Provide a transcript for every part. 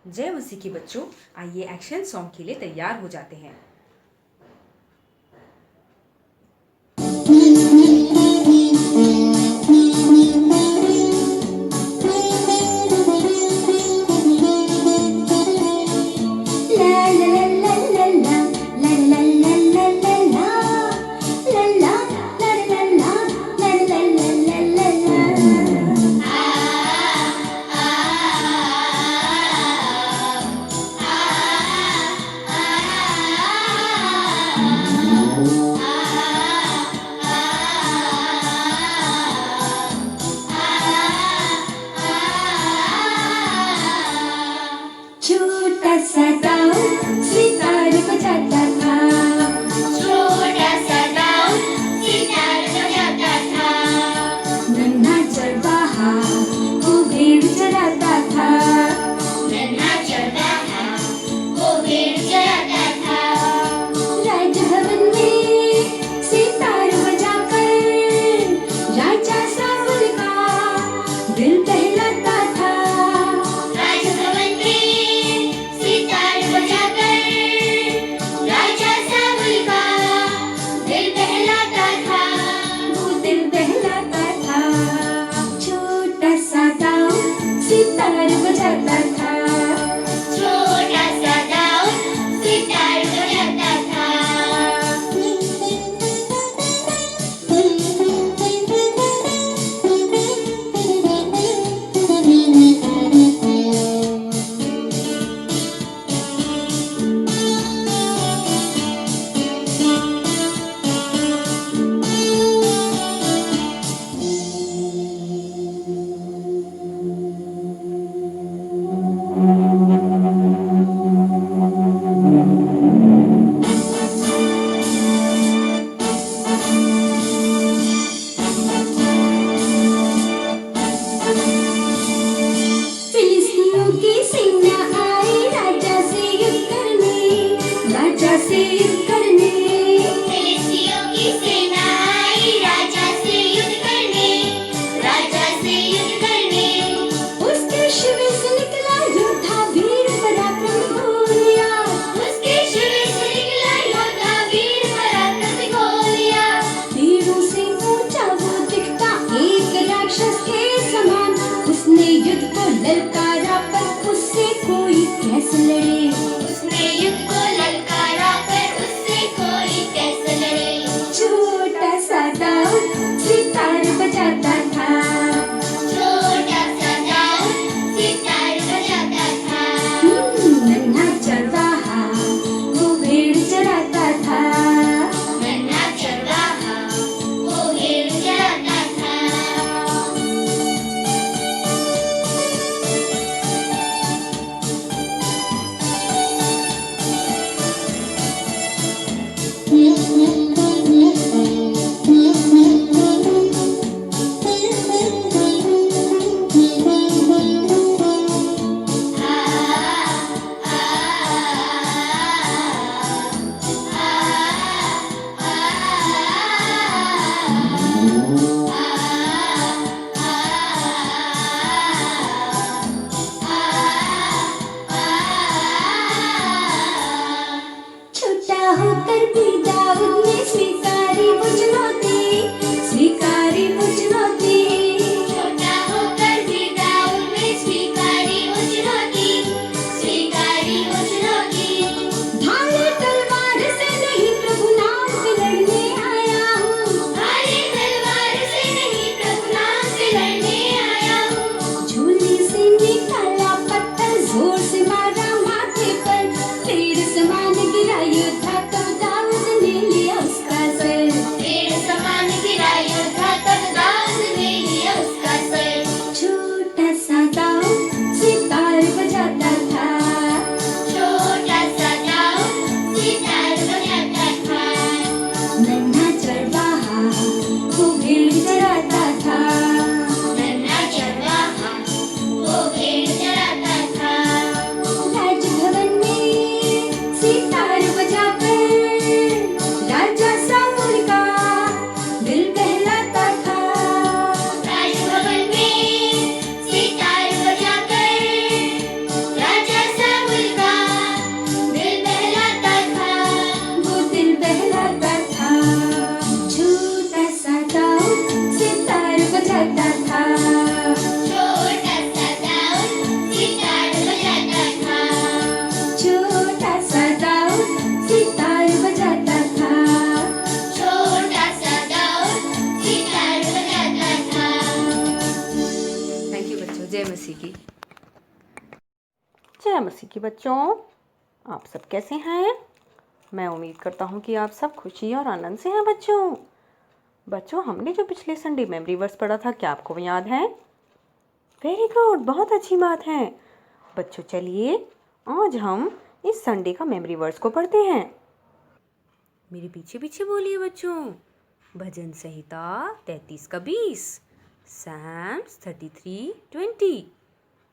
जय मसीह के बच्चों, आइए एक्शन सॉन्ग के लिए तैयार हो जाते हैं। छोटा सा गाँव सितार बजाता था, छोटा सा गाँव सितार बजाता था। नन्हा चरवाहा वो भेड़ चराता था, नन्हा चरवाहा वो भेड़ चराता था। राजभवन में सितार बजाकर राजा सावल का दिल बहलाता था। राजभवन में सितार बजाकर राजा सावल का दिल बहलाता था, वो दिल बहलाता था। छोटा सा गाँव सितार बजाता था, छोटा सा गाँव सितार बजाता था। फिलिस्तीनियों की सेना आई राजा से युद्ध करने, राजा से युद्ध करने। फिलिस्तीनियों की सेना आई राजा से युद्ध करने, राजा से युद्ध करने। उसके शिविर से निकला योद्धा वीर पराक्रम गोलिया, उसके शिविर से निकला योद्धा वीर पराक्रम गोलिया। तीरों से ऊंचा वो दिखता एक राक्षस के समान, उसने युद्ध को ललकारा पर उससे कोई कैसे लड़े, उसने युद्ध को ललकारा पर उससे कोई कैसे लड़े। छोटा सा दाऊद सितार बजाता था, छोटा सा दाऊद सितार बजाता था। नन्हा चरवाहा वो भेड़ चराता था, नन्हा चरवाहा वो भेड़ चराता था। जय मसीह की। जय मसीह की बच्चों, आप सब कैसे हैं? मैं उम्मीद करता हूँ कि आप सब खुशी और आनंद से हैं बच्चों, हमने जो पिछले संडे मेमोरी वर्स पढ़ा था, क्या आपको याद है? वेरी गुड, बहुत अच्छी बात है। बच्चों चलिए आज हम इस संडे का मेमोरी वर्स को पढ़ते हैं। मेरे पीछे पीछे बोलिए बच्चों। भजन संहिता 33 का 20, Psalms 33:20।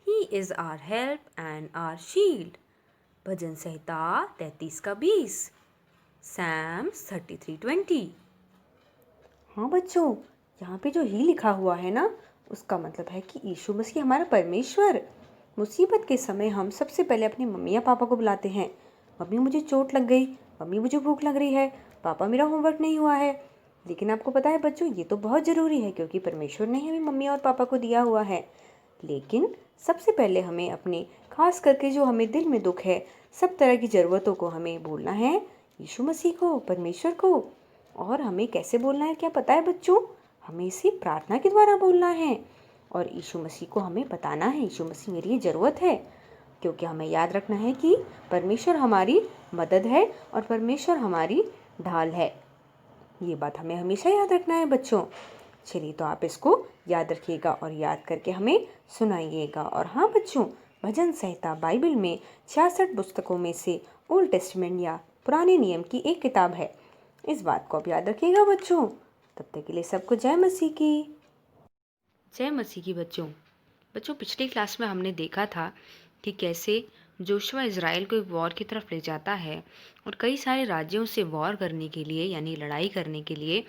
He is our help and our shield। भजन संहिता 33 का 20, Psalms 33:20। हाँ बच्चों, यहाँ पे जो ही लिखा हुआ है ना, उसका मतलब है कि यीशु मसीह हमारा परमेश्वर। मुसीबत के समय हम सबसे पहले अपने मम्मी या पापा को बुलाते हैं। मम्मी मुझे चोट लग गई, मम्मी मुझे भूख लग रही है, पापा मेरा होमवर्क नहीं हुआ है। लेकिन आपको पता है बच्चों, ये तो बहुत ज़रूरी है क्योंकि परमेश्वर ने हमें मम्मी और पापा को दिया हुआ है। लेकिन सबसे पहले हमें अपने खास करके जो हमें दिल में दुख है, सब तरह की ज़रूरतों को हमें बोलना है यीशु मसीह को, परमेश्वर को। और हमें कैसे बोलना है क्या पता है बच्चों? हमें इसे प्रार्थना के द्वारा बोलना है और यीशु मसीह को हमें बताना है, यीशु मसीह मेरी ये ज़रूरत है। क्योंकि हमें याद रखना है कि परमेश्वर हमारी मदद है और परमेश्वर हमारी ढाल है। ये बात हमें हमेशा याद रखना है बच्चों। चलिए तो आप इसको याद रखिएगा और याद करके हमें सुनाइएगा। और हाँ बच्चों, भजन संहिता बाइबल में 66 पुस्तकों में से ओल्ड टेस्टमेंट या पुराने नियम की एक किताब है। इस बात को आप याद रखिएगा बच्चों। तब तक के लिए सबको जय मसीह की। जय मसीह की बच्चों, पिछली क्लास में हमने देखा था कि कैसे जोशुआ इज़राइल को एक वॉर की तरफ ले जाता है और कई सारे राज्यों से वॉर करने के लिए यानी लड़ाई करने के लिए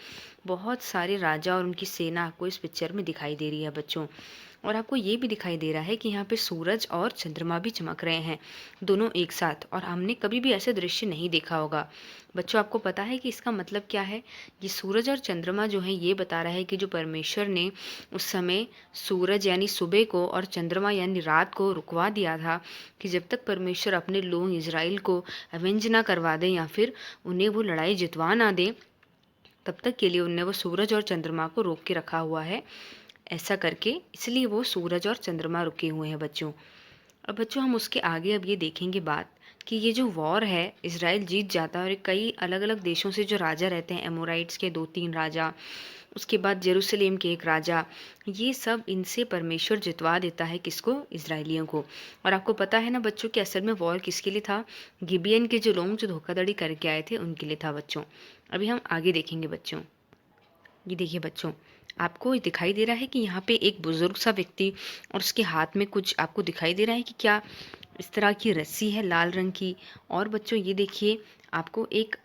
बहुत सारे राजा और उनकी सेना आपको इस पिक्चर में दिखाई दे रही है बच्चों। और आपको ये भी दिखाई दे रहा है कि यहाँ पे सूरज और चंद्रमा भी चमक रहे हैं, दोनों एक साथ। और हमने कभी भी ऐसे दृश्य नहीं देखा होगा बच्चों। आपको पता है कि इसका मतलब क्या है? ये सूरज और चंद्रमा जो है ये बता रहा है कि जो परमेश्वर ने उस समय सूरज यानी सुबह को और चंद्रमा यानी रात को रुकवा दिया था कि जब तक परमेश्वर अपने लोग इज़राइल को अवेंज ना करवा दे या फिर उन्हें वो लड़ाई जितवा ना दे, तब तक के लिए उन्हें वो सूरज और चंद्रमा को रोक के रखा हुआ है। ऐसा करके इसलिए वो सूरज और चंद्रमा रुके हुए हैं बच्चों। अब बच्चों हम उसके आगे अब ये देखेंगे बात कि ये जो वॉर है इज़राइल जीत जाता है और कई अलग अलग देशों से जो राजा रहते हैं, एमोराइट्स के 2-3 राजा, उसके बाद जेरूसलेम के एक राजा, ये सब इनसे परमेश्वर जितवा देता है किसको? इज़राइलियों को। और आपको पता है ना बच्चों कि असल में वॉर किसके लिए था? गिबियन के जो लोग जो धोखाधड़ी करके आए थे उनके लिए था बच्चों। अभी हम आगे देखेंगे बच्चों। ये देखिए बच्चों, आपको दिखाई दे रहा है कि यहाँ पे एक बुजुर्ग सा व्यक्ति और उसके हाथ में कुछ आपको दिखाई दे रहा है कि क्या? इस तरह की रस्सी है लाल रंग की। और बच्चों ये देखिए, आपको एक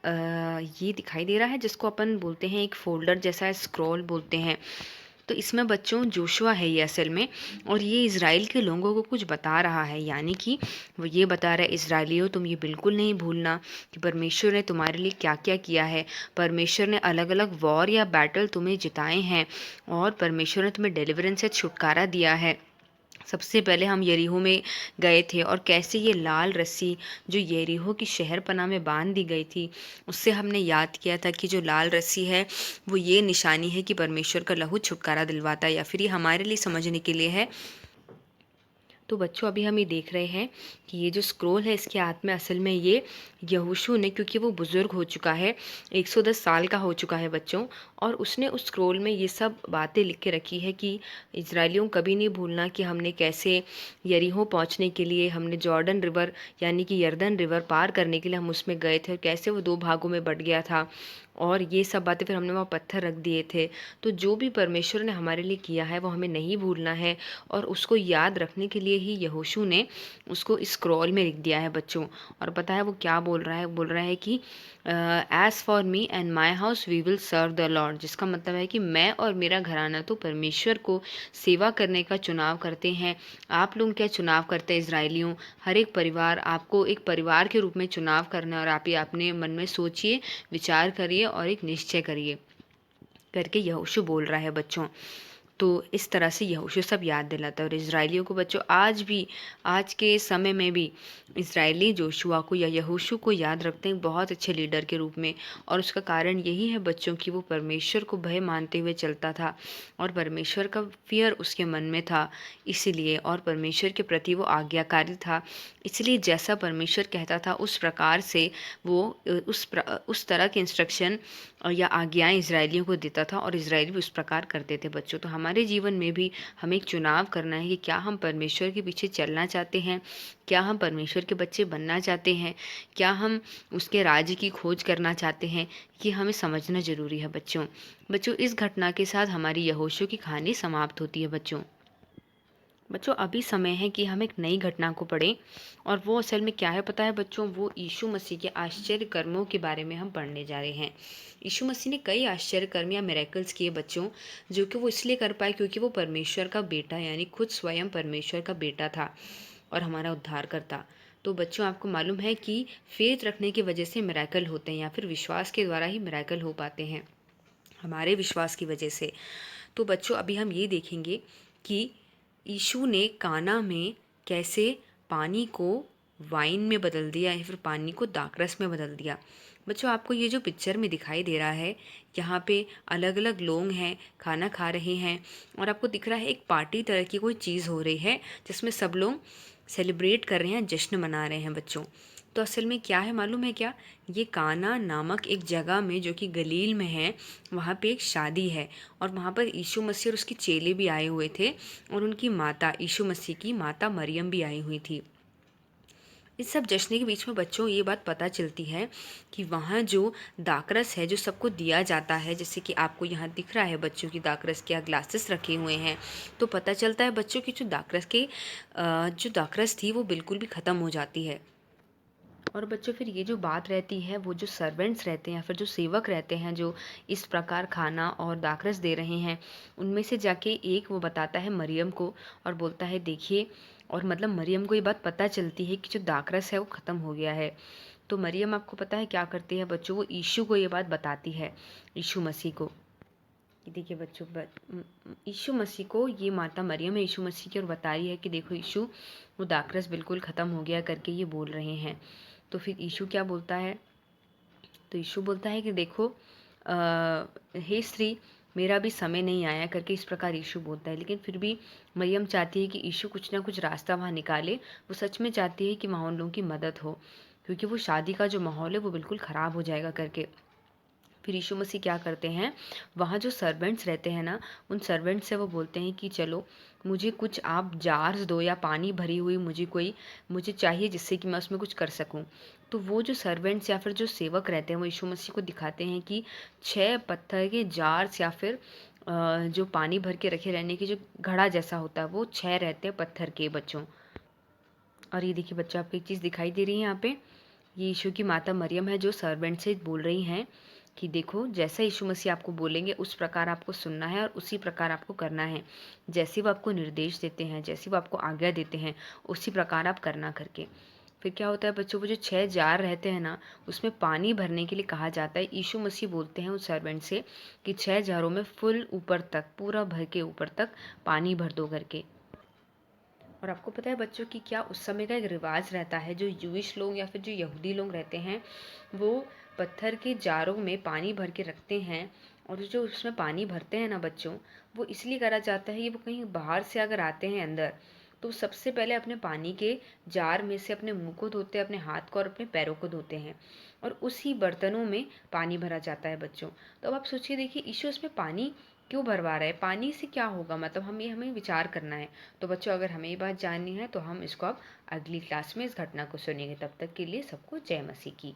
ये दिखाई दे रहा है जिसको अपन बोलते हैं एक फोल्डर जैसा, स्क्रॉल बोलते हैं। तो इसमें बच्चों जोशुआ है ये असल में, और ये इज़राइल के लोगों को कुछ बता रहा है। यानी कि वो ये बता रहा है, इज़राइलियों तुम ये बिल्कुल नहीं भूलना कि परमेश्वर ने तुम्हारे लिए क्या क्या किया है। परमेश्वर ने अलग अलग वॉर या बैटल तुम्हें जिताए हैं और परमेश्वर ने तुम्हें डिलीवरेंस से छुटकारा दिया है। सबसे पहले हम यरीहो में गए थे और कैसे ये लाल रस्सी जो यरीहो की शहरपनाह में बांध दी गई थी, उससे हमने याद किया था कि जो लाल रस्सी है वो ये निशानी है कि परमेश्वर का लहू छुटकारा दिलवाता है, या फिर ये हमारे लिए समझने के लिए है। तो बच्चों अभी हम ये देख रहे हैं कि ये जो स्क्रोल है इसके हाथ में असल में ये यहोशू ने, क्योंकि वो बुज़ुर्ग हो चुका है, 110 साल का हो चुका है बच्चों, और उसने उस स्क्रोल में ये सब बातें लिख के रखी है कि इज़राइलियों कभी नहीं भूलना कि हमने कैसे यरीहो पहुंचने के लिए हमने जॉर्डन रिवर यानी कि यर्दन रिवर पार करने के लिए हम उसमें गए थे और कैसे वो 2 भागों में बँट गया था। और ये सब बातें फिर हमने वहाँ पत्थर रख दिए थे। तो जो भी परमेश्वर ने हमारे लिए किया है वो हमें नहीं भूलना है, और उसको याद रखने के लिए ही यहोशू ने उसको स्क्रॉल में लिख दिया है बच्चों। और पता है वो क्या बोल रहा है? बोल रहा है कि as for me and my house we will serve the Lord, जिसका मतलब है कि मैं और मेरा घराना तो परमेश्वर को सेवा करने का चुनाव करते हैं। आप लोग क्या चुनाव करते हैं इज़राइलियों? हर एक परिवार, आपको एक परिवार के रूप में चुनाव करना है, और आप ये अपने मन में सोचिए, विचार करिए और एक निश्चय करिए करके यहोशू बोल रहा है बच्चों। तो इस तरह से यहोशू सब याद दिलाता है। और इज़राइलियों को बच्चों आज भी, आज के समय में भी इज़राइली जोशुआ को या यहोशू को याद रखते हैं बहुत अच्छे लीडर के रूप में। और उसका कारण यही है बच्चों कि वो परमेश्वर को भय मानते हुए चलता था और परमेश्वर का फ़ियर उसके मन में था, इसीलिए। और परमेश्वर के प्रति वो आज्ञाकारी था, इसलिए जैसा परमेश्वर कहता था उस प्रकार से वो उस तरह के इंस्ट्रक्शन या आज्ञाएं इज़राइलियों को देता था और इज़राइली भी उस प्रकार करते थे बच्चों। तो हमारे जीवन में भी हमें एक चुनाव करना है कि क्या हम परमेश्वर के पीछे चलना चाहते हैं, क्या हम परमेश्वर के बच्चे बनना चाहते हैं, क्या हम उसके राज्य की खोज करना चाहते हैं। कि हमें समझना ज़रूरी है बच्चों। बच्चों इस घटना के साथ हमारी यहोशू की कहानी समाप्त होती है बच्चों। बच्चों अभी समय है कि हम एक नई घटना को पढ़ें और वो असल में क्या है पता है बच्चों, वो यीशु मसीह के आश्चर्य कर्मों के बारे में हम पढ़ने जा रहे हैं। यीशु मसीह ने कई आश्चर्य कर्म या मिरेकल्स किए बच्चों, जो कि वो इसलिए कर पाए क्योंकि वो परमेश्वर का बेटा यानी खुद स्वयं परमेश्वर का बेटा था और हमारा उद्धार करता। तो बच्चों आपको मालूम है कि फेथ रखने की वजह से मिरेकल होते हैं या फिर विश्वास के द्वारा ही मिरेकल हो पाते हैं, हमारे विश्वास की वजह से। तो बच्चों अभी हम ये देखेंगे कि यीशु ने काना में कैसे पानी को वाइन में बदल दिया या फिर पानी को दाखरस में बदल दिया। बच्चों आपको ये जो पिक्चर में दिखाई दे रहा है, यहाँ पे अलग अलग लोग हैं, खाना खा रहे हैं और आपको दिख रहा है एक पार्टी तरह की कोई चीज़ हो रही है जिसमें सब लोग सेलिब्रेट कर रहे हैं, जश्न मना रहे हैं बच्चों। तो असल में क्या है मालूम है क्या, ये काना नामक एक जगह में जो कि गलील में है, वहाँ पे एक शादी है और वहाँ पर यीशु मसीह और उसके चेले भी आए हुए थे और उनकी माता, यीशु मसीह की माता मरियम भी आई हुई थी। इस सब जश्न के बीच में बच्चों ये बात पता चलती है कि वहाँ जो दाकरस है जो सबको दिया जाता है, जैसे कि आपको यहाँ दिख रहा है बच्चों की दाकरस के ग्लासेस रखे हुए हैं, तो पता चलता है बच्चों की जो दाकरस थी वो बिल्कुल भी ख़त्म हो जाती है। और बच्चों फिर ये जो बात रहती है, वो जो सर्वेंट्स रहते हैं या फिर जो सेवक रहते हैं जो इस प्रकार खाना और दाखरस दे रहे हैं, उनमें से जाके एक वो बताता है मरियम को और बोलता है देखिए, और मतलब मरियम को ये बात पता चलती है कि जो दाखरस है वो ख़त्म हो गया है। तो मरियम आपको पता है क्या करती है बच्चों, वो यीशु को ये बात बताती है, यीशु मसीह को। कि देखिए बच्चों, यीशु मसीह को ये माता मरियम है यीशु मसीह की और बता रही है कि देखो यीशु, वो दाखरस बिल्कुल ख़त्म हो गया करके ये बोल रहे हैं। तो फिर यीशु क्या बोलता है, तो यीशु बोलता है कि देखो हे स्त्री, मेरा भी समय नहीं आया करके इस प्रकार यीशु बोलता है। लेकिन फिर भी मरियम चाहती है कि यीशु कुछ ना कुछ रास्ता वहाँ निकाले, वो सच में चाहती है कि वहाँ उन लोगों की मदद हो, क्योंकि वो शादी का जो माहौल है वो बिल्कुल ख़राब हो जाएगा करके। फिर यीशु मसीह क्या करते हैं, वहाँ जो सर्वेंट्स रहते हैं ना, उन सर्वेंट्स से वो बोलते हैं कि चलो मुझे कुछ आप जार्स दो या पानी भरी हुई मुझे चाहिए जिससे कि मैं उसमें कुछ कर सकूं। तो वो जो सर्वेंट्स या फिर जो सेवक रहते हैं वो यीशु मसीह को दिखाते हैं कि 6 पत्थर के जार्स या फिर जो पानी भर के रखे रहने की जो घड़ा जैसा होता है वो 6 रहते हैं पत्थर के बच्चों। और ये देखिए बच्चों, आपको एक चीज़ दिखाई दे रही है यहाँ पे, ये यीशु की माता मरियम है जो सर्वेंट से बोल रही हैं कि देखो जैसा यीशु मसीह आपको बोलेंगे उस प्रकार आपको सुनना है और उसी प्रकार आपको करना है। जैसे वो आपको निर्देश देते हैं, जैसे वो आपको आज्ञा देते हैं, उसी प्रकार आप करना करके। फिर क्या होता है बच्चों, वो जो 6 जार रहते हैं ना, उसमें पानी भरने के लिए कहा जाता है। यीशु मसीह बोलते हैं उस सर्वेंट से कि 6 जारों में फुल ऊपर तक, पूरा भर के ऊपर तक पानी भर दो करके। और आपको पता है बच्चों कि क्या उस समय का एक रिवाज रहता है, जो यूइश लोग या फिर जो यहूदी लोग रहते हैं वो पत्थर के जारों में पानी भर के रखते हैं। और जो उसमें पानी भरते हैं ना बच्चों, वो इसलिए करा जाता है कि वो कहीं बाहर से अगर आते हैं अंदर, तो सबसे पहले अपने पानी के जार में से अपने मुंह को धोते हैं, अपने हाथ को और अपने पैरों को धोते हैं और उसी बर्तनों में पानी भरा जाता है बच्चों। तो अब आप सोचिए, देखिए यीशु उसमें पानी क्यों भरवा रहा है, पानी से क्या होगा, मतलब हमें विचार करना है। तो बच्चों अगर हमें ये बात जाननी है तो हम इसको अब अगली क्लास में इस घटना को सुनेंगे। तब तक के लिए सबको जय मसीह की।